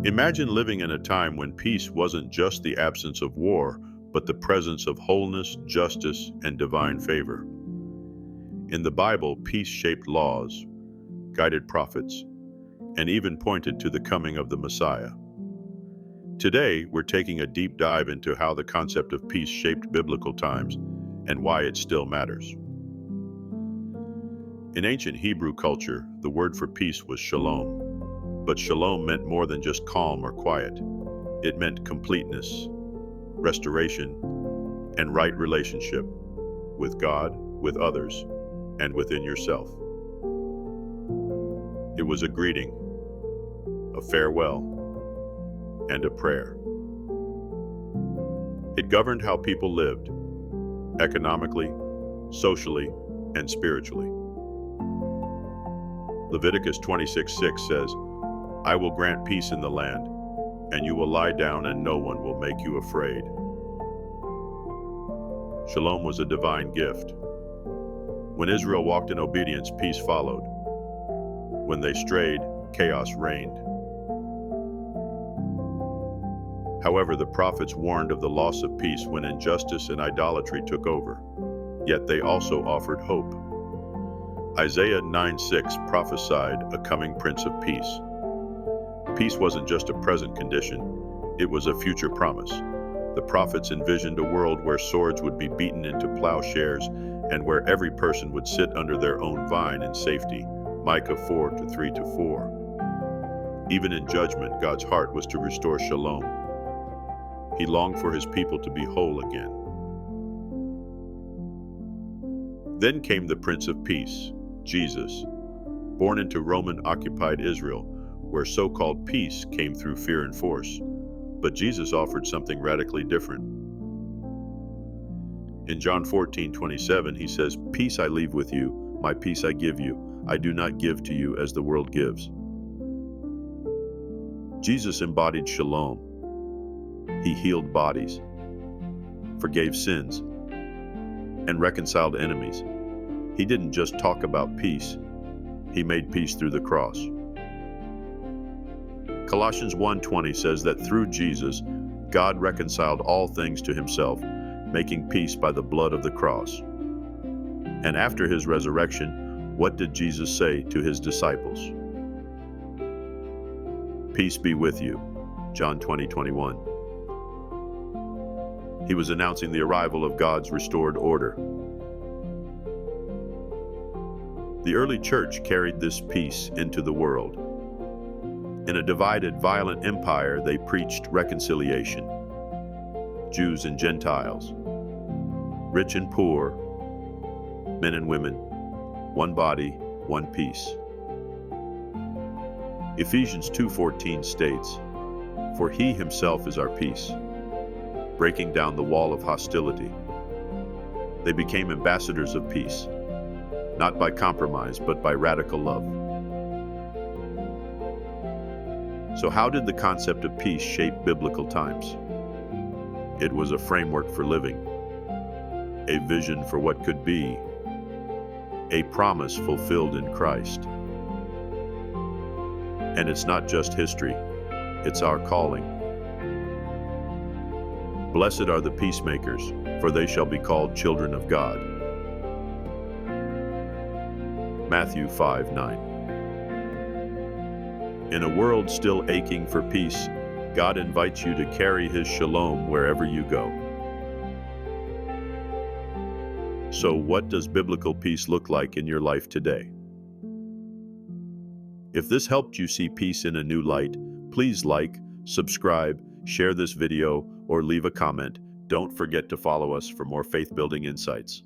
Imagine living in a time when peace wasn't just the absence of war, but the presence of wholeness, justice, and divine favor. In the Bible, peace shaped laws, guided prophets, and even pointed to the coming of the Messiah. Today, we're taking a deep dive into how the concept of peace shaped biblical times and why it still matters. In ancient Hebrew culture, the word for peace was shalom. But shalom meant more than just calm or quiet. It meant completeness, restoration, and right relationship with God, with others, and within yourself. It was a greeting, a farewell, and a prayer. It governed how people lived, economically, socially, and spiritually. Leviticus 26:6 says, "I will grant peace in the land, and you will lie down and no one will make you afraid." Shalom was a divine gift. When Israel walked in obedience, peace followed. When they strayed, chaos reigned. However, the prophets warned of the loss of peace when injustice and idolatry took over, yet they also offered hope. Isaiah 9:6 prophesied a coming Prince of Peace. Peace wasn't just a present condition, it was a future promise. The prophets envisioned a world where swords would be beaten into plowshares and where every person would sit under their own vine in safety. Micah 4:3-4. Even in judgment, God's heart was to restore shalom. He longed for his people to be whole again. Then came the Prince of Peace, Jesus, born into Roman-occupied Israel, where so-called peace came through fear and force. But Jesus offered something radically different. In John 14:27, he says, "Peace I leave with you, my peace I give you. I do not give to you as the world gives." Jesus embodied shalom. He healed bodies, forgave sins, and reconciled enemies. He didn't just talk about peace, he made peace through the cross. Colossians 1:20 says that through Jesus, God reconciled all things to himself, making peace by the blood of the cross. And after his resurrection, what did Jesus say to his disciples? "Peace be with you," John 20:21. He was announcing the arrival of God's restored order. The early church carried this peace into the world. In a divided, violent empire, they preached reconciliation. Jews and Gentiles, rich and poor, men and women, one body, one peace. Ephesians 2:14 states, "For he himself is our peace, breaking down the wall of hostility." They became ambassadors of peace, not by compromise, but by radical love. So how did the concept of peace shape biblical times? It was a framework for living, a vision for what could be, a promise fulfilled in Christ. And it's not just history, it's our calling. Blessed are the peacemakers, for they shall be called children of God. Matthew 5:9. In a world still aching for peace, God invites you to carry his shalom wherever you go. So what does biblical peace look like in your life today? If this helped you see peace in a new light, please like, subscribe, share this video, or leave a comment. Don't forget to follow us for more faith-building insights.